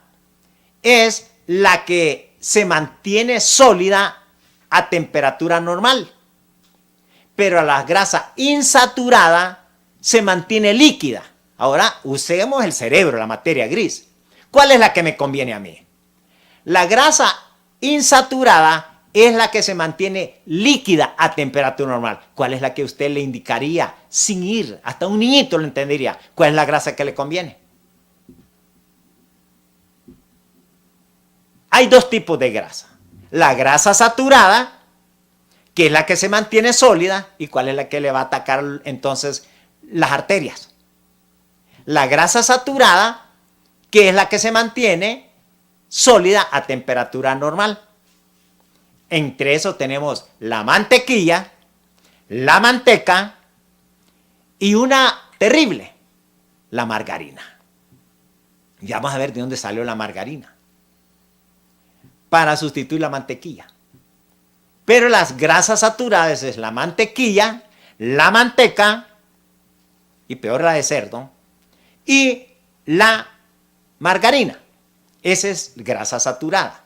es la que se mantiene sólida a temperatura normal, pero la grasa insaturada se mantiene líquida. Ahora usemos el cerebro, la materia gris. ¿Cuál es la que me conviene a mí? La grasa insaturada es la que se mantiene líquida a temperatura normal. ¿Cuál es la que usted le indicaría sin ir? Hasta un niñito lo entendería. ¿Cuál es la grasa que le conviene? Hay dos tipos de grasa. La grasa saturada, que es la que se mantiene sólida, y cuál es la que le va a atacar entonces las arterias. La grasa saturada, que es la que se mantiene sólida a temperatura normal. Entre eso tenemos la mantequilla, la manteca y una terrible, la margarina. Ya vamos a ver de dónde salió la margarina para sustituir la mantequilla. Pero las grasas saturadas es la mantequilla, la manteca, y peor la de cerdo, y la margarina. Esa es grasa saturada.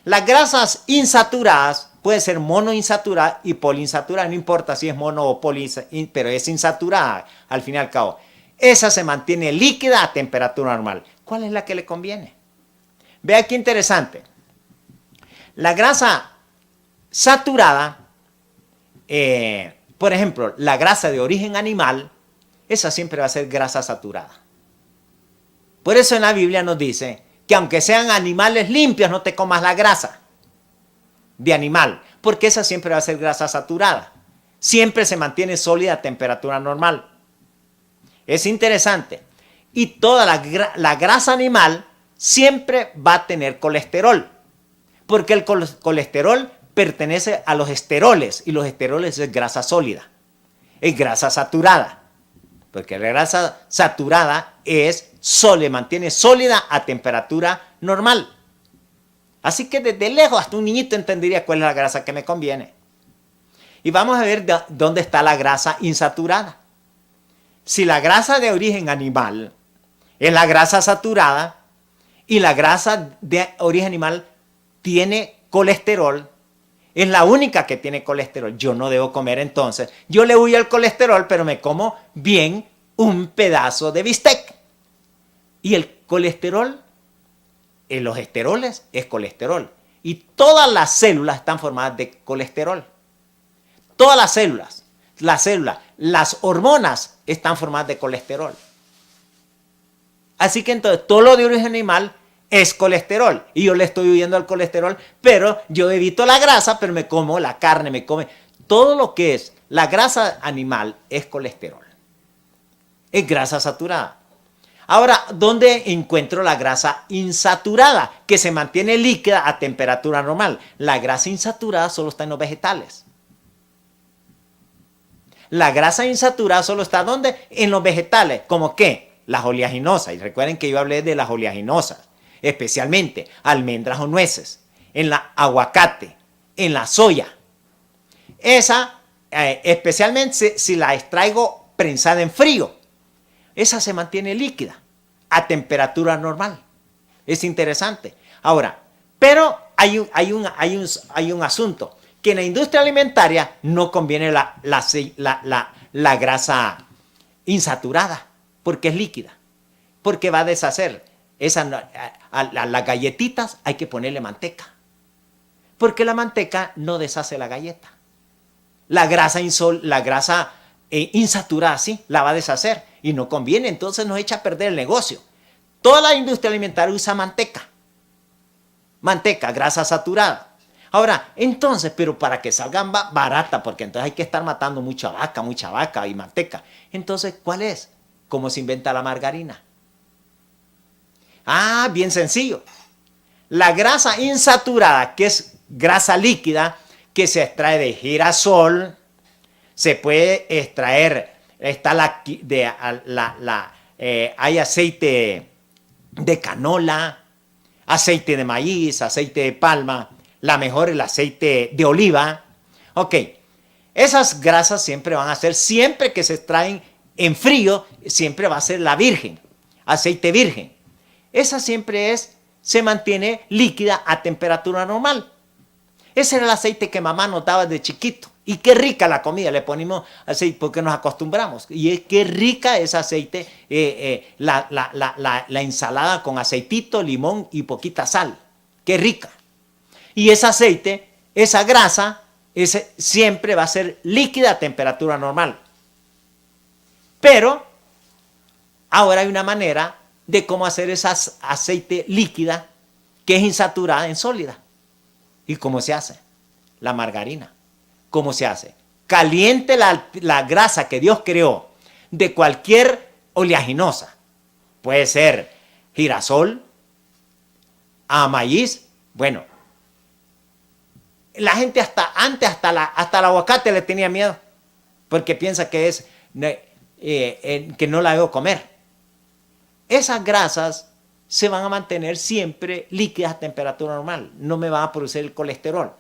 Las grasas insaturadas pueden ser monoinsaturada y poliinsaturada. No importa si es mono o poliinsaturada, pero es insaturada al fin y al cabo. Esa se mantiene líquida a temperatura normal. ¿Cuál es la que le conviene? Vea qué interesante. La grasa saturada, por ejemplo, la grasa de origen animal, esa siempre va a ser grasa saturada. Por eso en la Biblia nos dice que aunque sean animales limpios, no te comas la grasa de animal, porque esa siempre va a ser grasa saturada. Siempre se mantiene sólida a temperatura normal. Es interesante. Y toda la grasa animal siempre va a tener colesterol, porque el colesterol pertenece a los esteroles, y los esteroles es grasa sólida, es grasa saturada. Porque la grasa saturada mantiene sólida a temperatura normal. Así que desde lejos hasta un niñito entendería cuál es la grasa que me conviene. Y vamos a ver dónde está la grasa insaturada. Si la grasa de origen animal es la grasa saturada y la grasa de origen animal tiene colesterol, es la única que tiene colesterol, yo no debo comer entonces. Yo le huyo al colesterol, pero me como bien un pedazo de bistec. Y el colesterol, los esteroles es colesterol. Y todas las células están formadas de colesterol. Todas las células, las hormonas están formadas de colesterol. Así que entonces todo lo de origen animal es colesterol. Y yo le estoy huyendo al colesterol, pero yo evito la grasa, pero me como la carne, me come. Todo lo que es la grasa animal es colesterol. Es grasa saturada. Ahora, ¿dónde encuentro la grasa insaturada? Que se mantiene líquida a temperatura normal. La grasa insaturada solo está en los vegetales. La grasa insaturada solo está ¿dónde? En los vegetales. ¿Cómo qué? Las oleaginosas. Y recuerden que yo hablé de las oleaginosas. Especialmente almendras o nueces. En la aguacate. En la soya. Esa, especialmente si la extraigo prensada en frío. Esa se mantiene líquida a temperatura normal. Es interesante. Ahora, pero hay un asunto. Que en la industria alimentaria no conviene la grasa insaturada. Porque es líquida. Porque va a deshacer. Las galletitas hay que ponerle manteca. Porque la manteca no deshace la galleta. La grasa, insaturada, sí, la va a deshacer. Y no conviene, entonces nos echa a perder el negocio. Toda la industria alimentaria usa manteca. Manteca, grasa saturada. Ahora, entonces, pero para que salgan barata, porque entonces hay que estar matando mucha vaca y manteca. Entonces, ¿cuál es? ¿Cómo se inventa la margarina? Ah, bien sencillo. La grasa insaturada, que es grasa líquida, que se extrae de girasol, se puede extraer, hay aceite de canola, aceite de maíz, aceite de palma, la mejor el aceite de oliva. Ok, esas grasas siempre van a ser, siempre que se extraen en frío, siempre va a ser la virgen, aceite virgen. Esa siempre se mantiene líquida a temperatura normal. Ese era el aceite que mamá nos daba de chiquito. Y qué rica la comida, le ponemos aceite porque nos acostumbramos. Y qué rica ese aceite, la ensalada con aceitito, limón y poquita sal. Qué rica. Y ese aceite, esa grasa, siempre va a ser líquida a temperatura normal. Pero ahora hay una manera de cómo hacer esa aceite líquida que es insaturada en sólida. ¿Y cómo se hace? La margarina. ¿Cómo se hace? Caliente la grasa que Dios creó de cualquier oleaginosa. Puede ser girasol, maíz. Bueno, la gente hasta el aguacate le tenía miedo porque piensa que que no la debo comer. Esas grasas se van a mantener siempre líquidas a temperatura normal. No me van a producir el colesterol.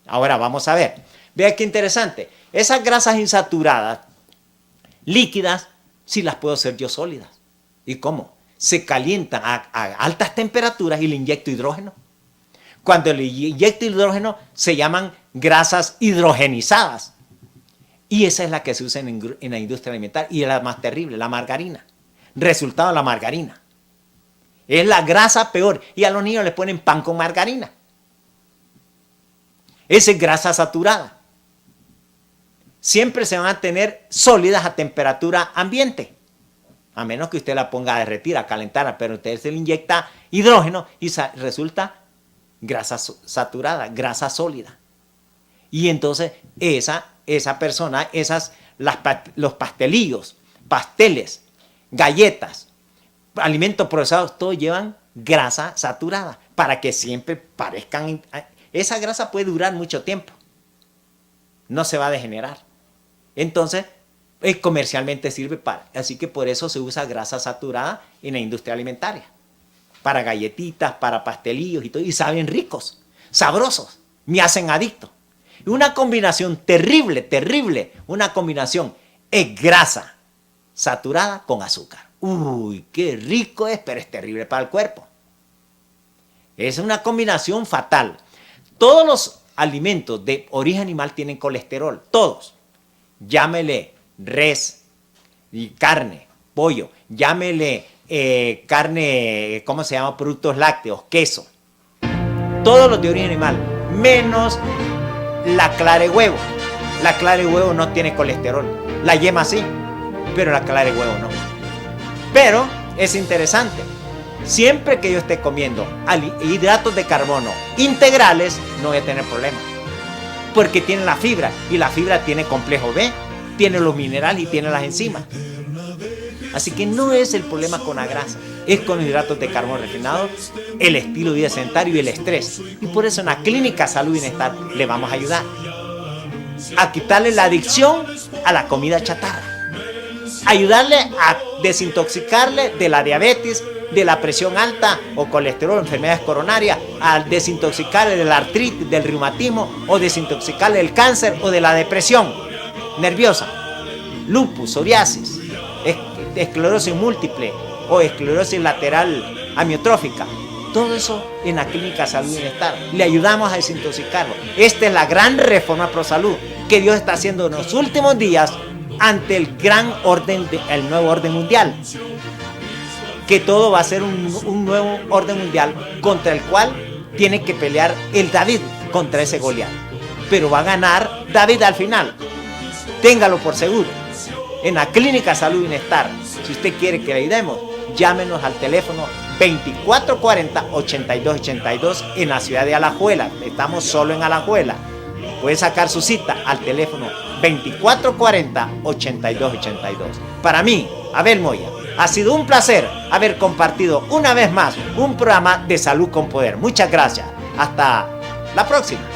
Ahora vamos a ver. Vea qué interesante. Esas grasas insaturadas, líquidas, sí las puedo hacer yo sólidas. ¿Y cómo? Se calientan a altas temperaturas y le inyecto hidrógeno. Cuando le inyecto hidrógeno se llaman grasas hidrogenizadas. Y esa es la que se usa en la industria alimentaria. Y es la más terrible, la margarina. Resultado de la margarina. Es la grasa peor. Y a los niños les ponen pan con margarina. Esa es grasa saturada. Siempre se van a tener sólidas a temperatura ambiente. A menos que usted la ponga a derretir, a calentar, pero usted se le inyecta hidrógeno y resulta grasa saturada, grasa sólida. Y entonces esa persona, los pastelillos, pasteles, galletas, alimentos procesados, todos llevan grasa saturada para que siempre parezcan. Esa grasa puede durar mucho tiempo. No se va a degenerar. Entonces, comercialmente sirve para. Así que por eso se usa grasa saturada en la industria alimentaria. Para galletitas, para pastelillos y todo. Y saben ricos, sabrosos. Me hacen adicto. Y una combinación terrible, terrible. Una combinación es grasa saturada con azúcar. Uy, qué rico es, pero es terrible para el cuerpo. Es una combinación fatal. Todos los alimentos de origen animal tienen colesterol, todos. Llámele res, y carne, pollo, llámele carne, ¿cómo se llama? Productos lácteos, queso. Todos los de origen animal, menos la clara de huevo. La clara de huevo no tiene colesterol. La yema sí, pero la clara de huevo no. Pero es interesante. Siempre que yo esté comiendo hidratos de carbono integrales, no voy a tener problema. Porque tiene la fibra, y la fibra tiene complejo B, tiene los minerales y tiene las enzimas. Así que no es el problema con la grasa, es con los hidratos de carbono refinados, el estilo de vida sedentario y el estrés. Y por eso en la Clínica Salud y Bienestar le vamos a ayudar a quitarle la adicción a la comida chatarra, ayudarle a desintoxicarle de la diabetes, de la presión alta o colesterol, enfermedades coronarias, a desintoxicarle de la artritis, del reumatismo, o desintoxicarle del cáncer o de la depresión nerviosa, lupus, psoriasis, esclerosis múltiple o esclerosis lateral amiotrófica. Todo eso en la Clínica Salud y Bienestar. Le ayudamos a desintoxicarlo. Esta es la gran reforma pro salud que Dios está haciendo en los últimos días ante el gran orden, el nuevo orden mundial. Que todo va a ser un nuevo orden mundial contra el cual tiene que pelear el David contra ese Goliat. Pero va a ganar David al final. Téngalo por seguro. En la Clínica Salud y Bienestar, si usted quiere que le ayudemos, llámenos al teléfono 2440-8282 en la ciudad de Alajuela. Estamos solo en Alajuela. Puede sacar su cita al teléfono 2440-8282. Para mí, Abel Moya, ha sido un placer haber compartido una vez más un programa de Salud con Poder. Muchas gracias. Hasta la próxima.